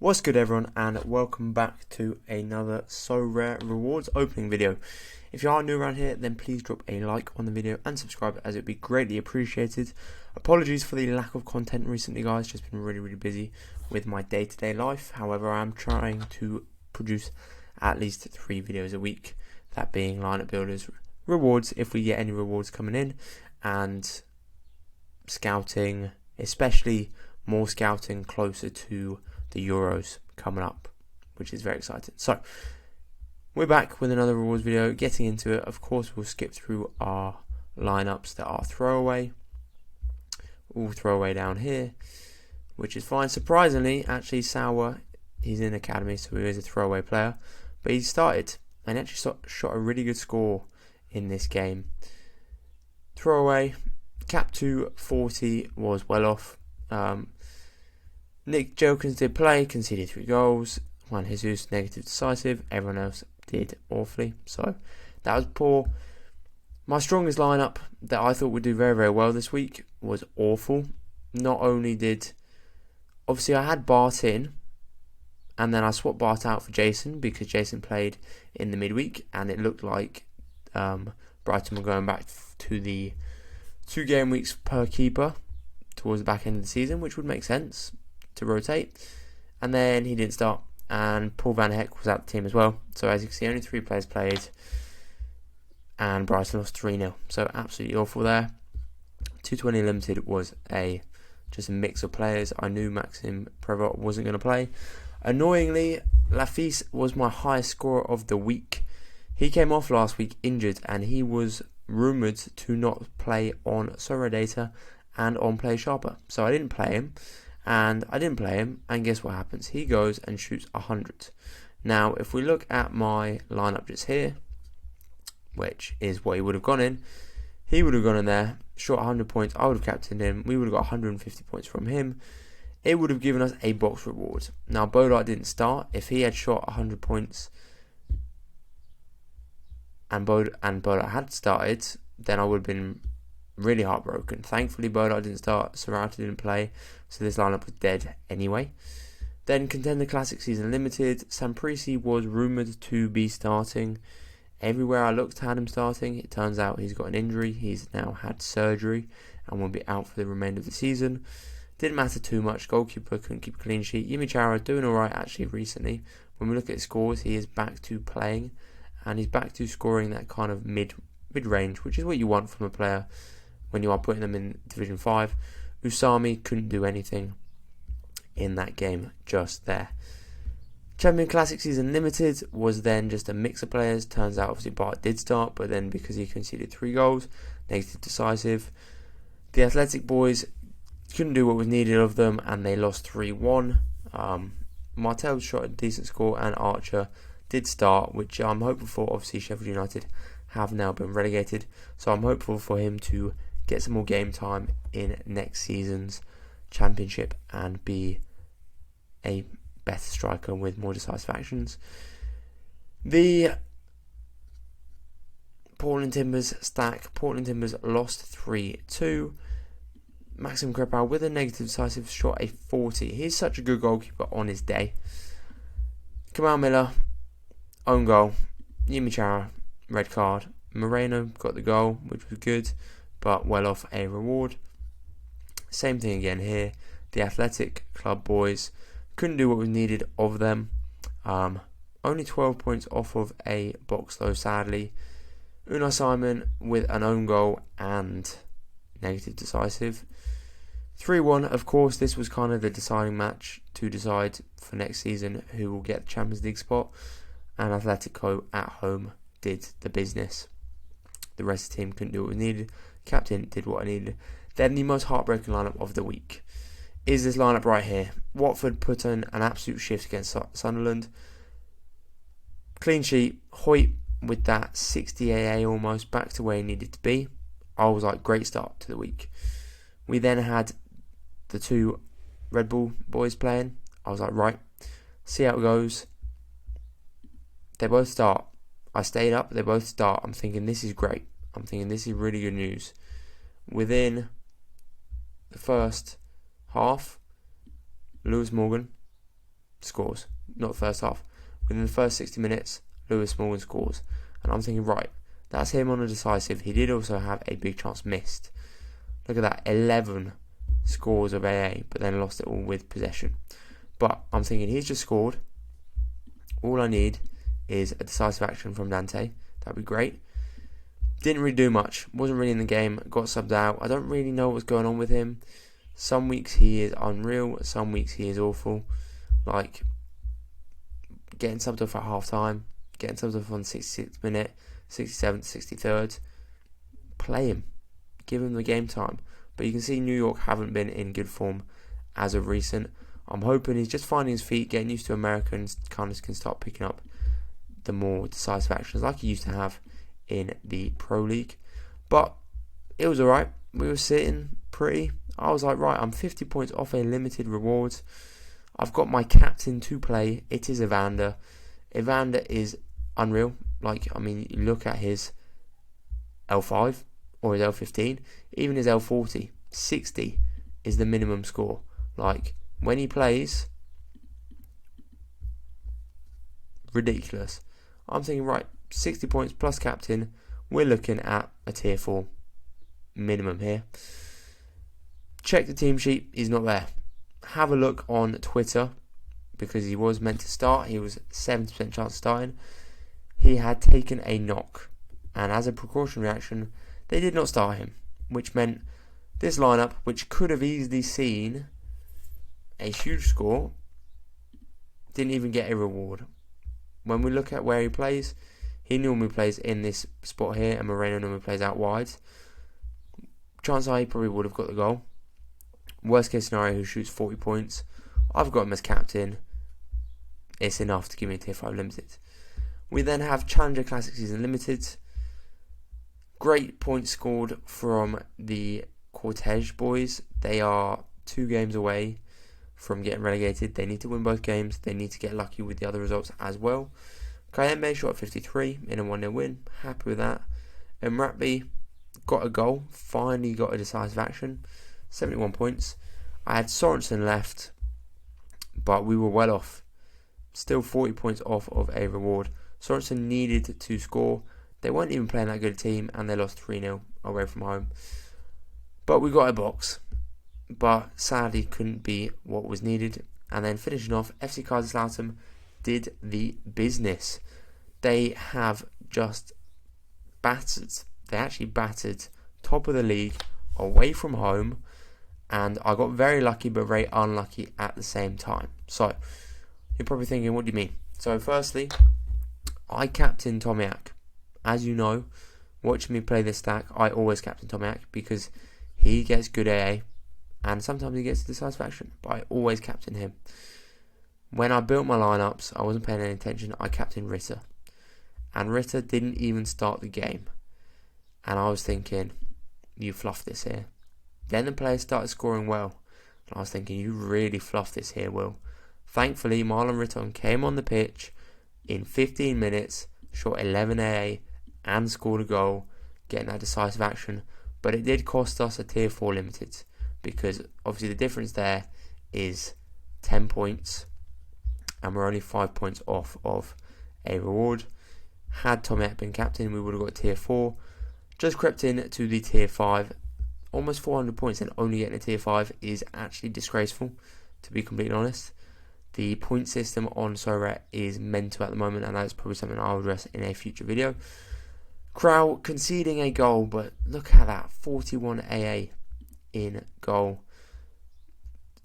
What's good everyone, and welcome back to another Sorare rewards opening video. If you are new around here, then please drop a like on the video and subscribe, as it would be greatly appreciated. Apologies for the lack of content recently guys, just been really busy with my day-to-day life. However, I am trying to produce at least 3 videos a week, that being lineup builders, rewards if we get any rewards coming in, and scouting, especially more scouting closer to the Euros coming up, which is very exciting. So we're back with another rewards video. Getting into it, of course, we'll skip through our lineups that are throwaway. All throwaway down here, which is fine. Surprisingly, actually, Sauer, he's in academy, so he is a throwaway player, but he started and actually shot a really good score in this game. Throwaway, cap to 40 was well off. Nick Jokins did play, conceded 3 goals. Juan Jesus, negative decisive. Everyone else did awfully, so that was poor. My strongest lineup that I thought would do very well this week was awful. Not only did, obviously I had Bart in, and then I swapped Bart out for Jason because Jason played in the midweek, and it looked like Brighton were going back to the 2 game weeks per keeper towards the back end of the season, which would make sense to rotate. And then he didn't start, and Paul Van Heck was out the team as well. So as you can see, only 3 players played, and Brighton lost 3-0. So absolutely awful there. 220 limited was just a mix of players. I knew Maxim Prevot wasn't going to play. Annoyingly, Lafise was my highest scorer of the week. He came off last week injured, and he was rumoured to not play on Sorare data and on Play Sharper. So I didn't play him. And guess what happens? He goes and shoots 100. Now, if we look at my lineup just here, which is what he would have gone in, he would have gone in there, shot 100 points, I would have captained him, we would have got 150 points from him. It would have given us a box reward. Now, Bodart didn't start. If he had shot 100 points and Bodart had started, then I would have been really heartbroken. Thankfully, Bodart didn't start, Sorare didn't play, so this lineup was dead anyway. Then Contender Classic Season Limited, Samprisi was rumoured to be starting. Everywhere I looked had him starting. It turns out he's got an injury. He's now had surgery and will be out for the remainder of the season. Didn't matter too much. Goalkeeper couldn't keep a clean sheet. Yimichara doing alright actually recently. When we look at his scores, he is back to playing, and he's back to scoring that kind of mid-range, which is what you want from a player when you are putting them in Division 5. Usami couldn't do anything in that game just there. Champion Classic Season Limited was then just a mix of players. Turns out obviously Bart did start, but then because he conceded 3 goals, negative decisive. The Athletic boys couldn't do what was needed of them, and they lost 3-1. Martel shot a decent score, and Archer did start, which I'm hopeful for. Obviously Sheffield United have now been relegated, so I'm hopeful for him to get some more game time in next season's championship and be a better striker with more decisive actions. The Portland Timbers stack. Portland Timbers lost 3-2. Maxim Krepau with a negative decisive shot a 40. He's such a good goalkeeper on his day. Kamal Miller, own goal. Yimichara, red card. Moreno got the goal, which was good, but well off a reward. Same thing again here. The Athletic Club boys couldn't do what was needed of them. Only 12 points off of a box though, sadly. Unai Simon with an own goal and negative decisive. 3-1, of course, this was kind of the deciding match to decide for next season who will get the Champions League spot, and Atletico at home did the business. The rest of the team couldn't do what was needed. Captain did what I needed. Then the most heartbreaking lineup of the week is this lineup right here. Watford put in an absolute shift against Sunderland. Clean sheet. Hoyt with that 60 AA almost back to where he needed to be. I was like, great start to the week. We then had the 2 Red Bull boys playing. I was like, right, see how it goes. They both start. I stayed up, they both start. I'm thinking this is great. I'm thinking this is really good news. Within the first half, Lewis Morgan scores, not first half. Within the first 60 minutes, Lewis Morgan scores. And I'm thinking, right, that's him on a decisive. He did also have a big chance missed. Look at that, 11 scores of AA, but then lost it all with possession. But I'm thinking, he's just scored. All I need is a decisive action from Dante. That'd be great. Didn't really do much. Wasn't really in the game. Got subbed out. I don't really know what's going on with him. Some weeks he is unreal. Some weeks he is awful. Like, getting subbed off at half time. Getting subbed off on the 66th minute. 67th, 63rd. Play him. Give him the game time. But you can see New York haven't been in good form as of recent. I'm hoping he's just finding his feet, getting used to America, and kind of can start picking up the more decisive actions like he used to have in the Pro League. But it was alright. We were sitting pretty. I was like, right, I'm 50 points off a limited reward. I've got my captain to play. It is Evander. Evander is unreal. Like, I mean, you look at his L5 or his L15, even his L40, 60 is the minimum score. Like, when he plays, ridiculous. I'm thinking, right, 60 points plus captain, we're looking at a tier 4 minimum here. Check the team sheet, he's not there. Have a look on Twitter, because he was meant to start. He was 70% chance of starting. He had taken a knock, and as a precautionary action, they did not start him, which meant this lineup, which could have easily seen a huge score, didn't even get a reward. When we look at where he plays, he normally plays in this spot here, and Moreno normally plays out wide. Chances are he probably would have got the goal. Worst case scenario, who shoots 40 points. I've got him as captain. It's enough to give me a tier 5 limited. We then have Challenger Classic Season Limited. Great points scored from the Cortege boys. They are 2 games away from getting relegated. They need to win both games. They need to get lucky with the other results as well. Kayembe shot at 53 in a 1-0 win. Happy with that. Mratby got a goal. Finally got a decisive action. 71 points. I had Sorensen left, but we were well off. Still 40 points off of a reward. Sorensen needed to score. They weren't even playing that good a team, and they lost 3-0 away from home. But we got a box. But sadly couldn't be what was needed. And then finishing off, FC Kaiserslautern did the business. They have just battered. They actually battered top of the league away from home. And I got very lucky but very unlucky at the same time. So, you're probably thinking, what do you mean? So, firstly, I captain Tomiak. As you know, watching me play this stack, I always captain Tomiak because he gets good AA and sometimes he gets decisive action, but I always captain him. When I built my lineups, I wasn't paying any attention. I captained Ritter, and Ritter didn't even start the game. And I was thinking, you fluffed this here. Then the players started scoring well, and I was thinking, you really fluffed this here, Will. Thankfully, Marlon Riton came on the pitch in 15 minutes, shot 11 AA, and scored a goal, getting that decisive action. But it did cost us a tier 4 limited, because obviously the difference there is 10 points, and we're only 5 points off of a reward. Had Tomiak been captain, we would have got tier 4. Just crept in to the tier 5. Almost 400 points and only getting a tier 5 is actually disgraceful, to be completely honest. The point system on Sorare is mental at the moment, and that's probably something I'll address in a future video. Crow conceding a goal, but look at that, 41 AA in goal.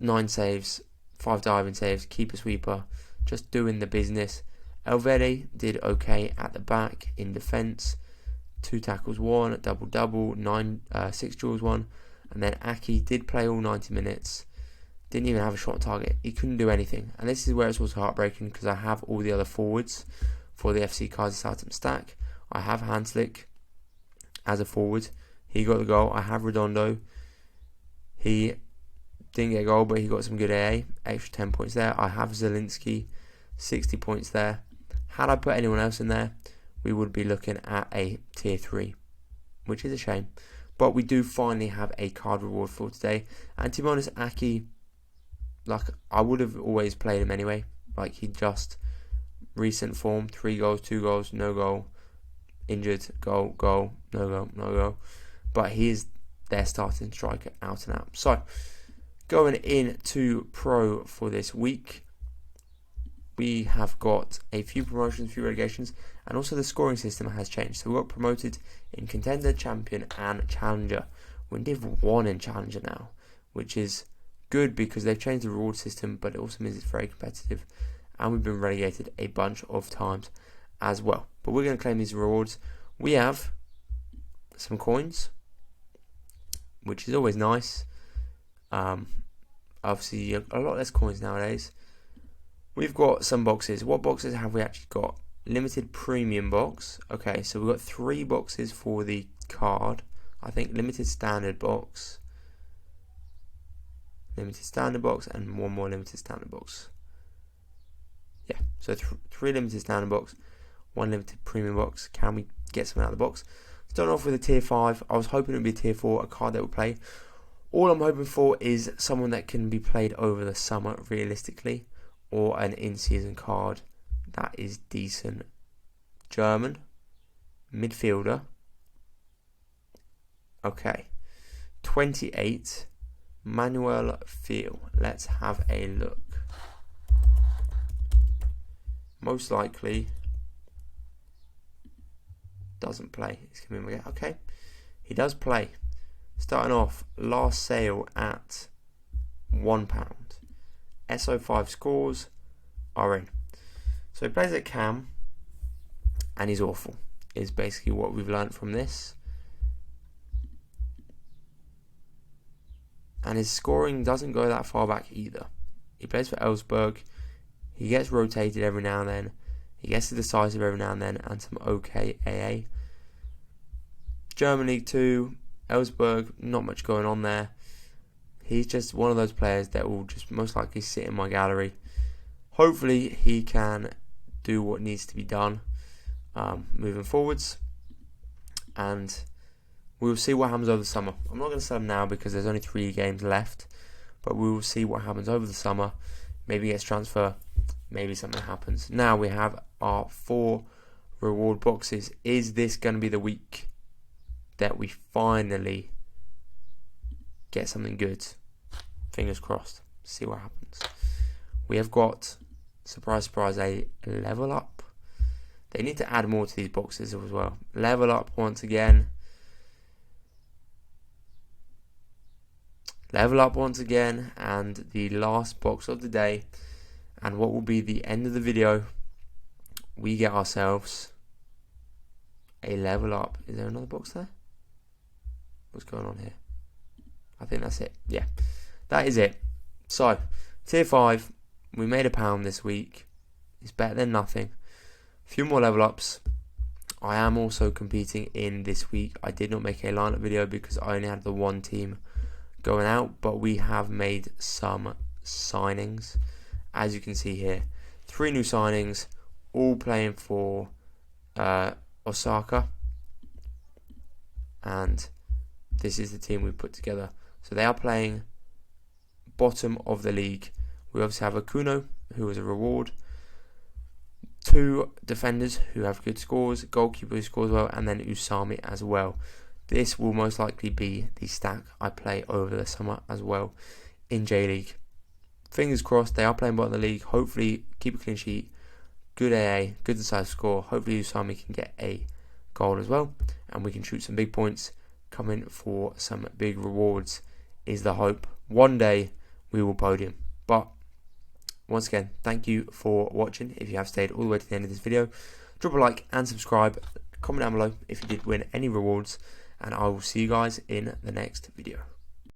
9 saves, 5 diving saves, keeper sweeper, just doing the business. Elvedi did okay at the back in defence. 2 tackles, 1 double, 6 duels, 1. And then Aki did play all 90 minutes. Didn't even have a shot on target. He couldn't do anything. And this is where it's also heartbreaking, because I have all the other forwards for the FC Kaiserslautern stack. I have Hanslik as a forward. He got the goal. I have Redondo. He didn't get a goal, but he got some good AA. Extra 10 points there. I have Zielinski, 60 points there. Had I put anyone else in there, we would be looking at a tier 3, which is a shame. But we do finally have a card reward for today. And to be honest, Aki, like, I would have always played him anyway. like he just recent form, 3 goals, 2 goals, no goal, injured, goal, goal, no goal, no goal. But he is their starting striker out and out. So going into Pro for this week, we have got a few promotions, a few relegations, and also the scoring system has changed. So we got promoted in Contender, Champion, and Challenger. We're in Div 1 in Challenger now, which is good because they've changed the reward system, but it also means it's very competitive, and we've been relegated a bunch of times as well. But we're going to claim these rewards. We have some coins, which is always nice. Obviously, a lot less coins nowadays. We've got some boxes. What boxes have we actually got? Limited premium box. Okay, so we've got 3 boxes for the card. I think limited standard box, limited standard box, and 1 more limited standard box. Yeah, so 3 limited standard box, 1 limited premium box. Can we get something out of the box? Starting off with a tier 5. I was hoping it would be a tier 4, a card that would play. All I'm hoping for is someone that can be played over the summer realistically, or an in-season card that is decent. German midfielder. Okay, 28, Manuel Feel. Let's have a look. Most likely doesn't play. He's coming again. Okay, he does play. Starting off, last sale at £1. SO5 scores are in. So he plays at cam, and he's awful, is basically what we've learnt from this. And his scoring doesn't go that far back either. He plays for Elfsborg. He gets rotated every now and then. He gets the decisive every now and then, and some okay AA. German League 2, Elfsborg, not much going on there. He's just one of those players that will just most likely sit in my gallery. Hopefully he can do what needs to be done moving forwards, and we'll see what happens over the summer. I'm not going to sell him now because there's only 3 games left, but we will see what happens over the summer. Maybe he gets transfer, maybe something happens. Now we have our 4 reward boxes. Is this going to be the week that we finally get something good? Fingers crossed. See what happens. We have got, surprise, surprise, a level up. They need to add more to these boxes as well. Level up once again. Level up once again, and the last box of the day, and what will be the end of the video, we get ourselves a level up. Is there another box there? What's going on here? I think that's it. Yeah, that is it. So, tier 5, we made £1 this week. It's better than nothing. A few more level ups. I am also competing in this week. I did not make a lineup video because I only had the 1 team going out, but we have made some signings. As you can see here, 3 new signings, all playing for Osaka, and this is the team we put together. So they are playing bottom of the league. We obviously have Akuno, who is a reward, 2 defenders who have good scores, goalkeeper who scores well, and then Usami as well. This will most likely be the stack I play over the summer as well in J-League. Fingers crossed, they are playing bottom of the league. Hopefully keep a clean sheet, good AA, good decisive score. Hopefully Usami can get a goal as well, and we can shoot some big points, coming for some big rewards is the hope. One day we will podium. But once again, thank you for watching. If you have stayed all the way to the end of this video, drop a like and subscribe. Comment down below if you did win any rewards, and I will see you guys in the next video.